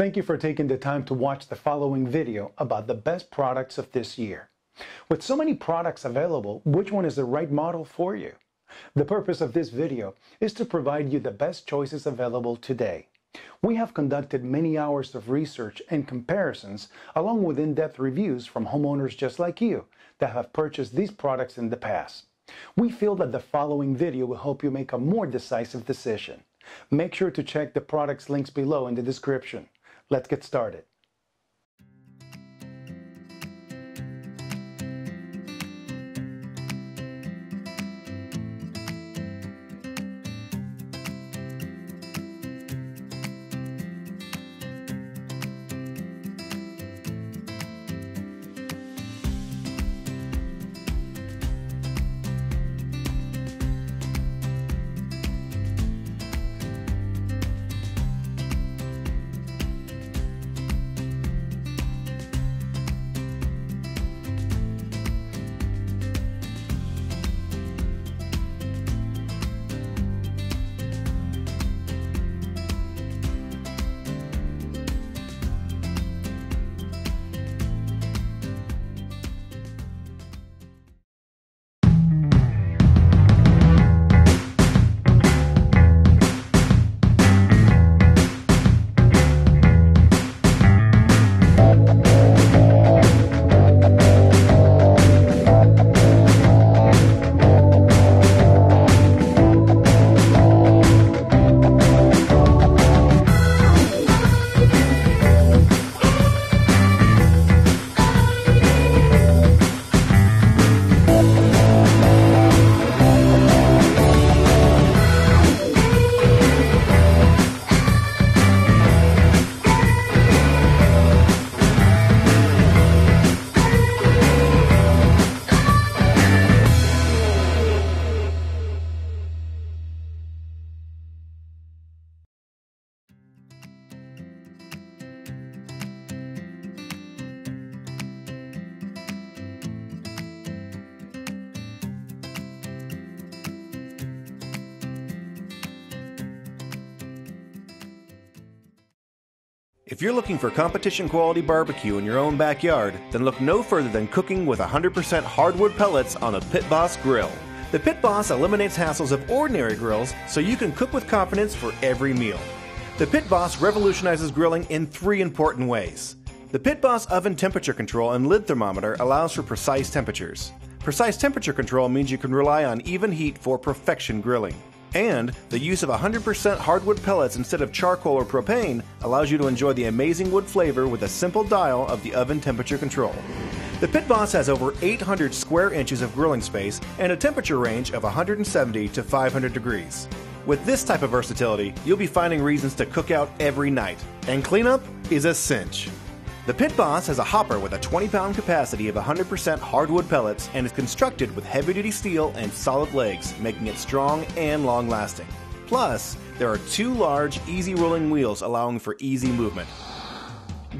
Thank you for taking the time to watch the following video about the best products of this year. With so many products available, which one is the right model for you? The purpose of this video is to provide you the best choices available today. We have conducted many hours of research and comparisons along with in-depth reviews from homeowners just like you that have purchased these products in the past. We feel that the following video will help you make a more decisive decision. Make sure to check the products links below in the description. Let's get started. If you're looking for competition quality barbecue in your own backyard, then look no further than cooking with 100% hardwood pellets on a Pit Boss grill. The Pit Boss eliminates hassles of ordinary grills so you can cook with confidence for every meal. The Pit Boss revolutionizes grilling in 3 important ways. The Pit Boss oven temperature control and lid thermometer allows for precise temperatures. Precise temperature control means you can rely on even heat for perfection grilling. And the use of 100% hardwood pellets instead of charcoal or propane allows you to enjoy the amazing wood flavor with a simple dial of the oven temperature control. The Pit Boss has over 800 square inches of grilling space and a temperature range of 170 to 500 degrees. With this type of versatility, you'll be finding reasons to cook out every night, and cleanup is a cinch. The Pit Boss has a hopper with a 20-pound capacity of 100% hardwood pellets and is constructed with heavy-duty steel and solid legs, making it strong and long-lasting. Plus, there are 2 large, easy-rolling wheels allowing for easy movement.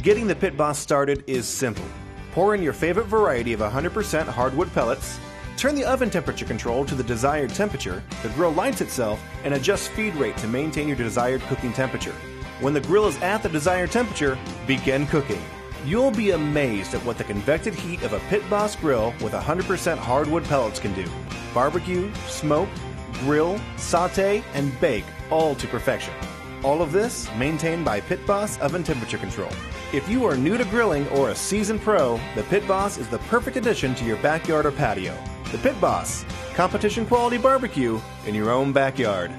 Getting the Pit Boss started is simple. Pour in your favorite variety of 100% hardwood pellets, turn the oven temperature control to the desired temperature, the grill lights itself, and adjust feed rate to maintain your desired cooking temperature. When the grill is at the desired temperature, begin cooking. You'll be amazed at what the convected heat of a Pit Boss grill with 100% hardwood pellets can do. Barbecue, smoke, grill, saute, and bake, all to perfection. All of this maintained by Pit Boss oven temperature control. If you are new to grilling or a seasoned pro, the Pit Boss is the perfect addition to your backyard or patio. The Pit Boss, competition quality barbecue in your own backyard.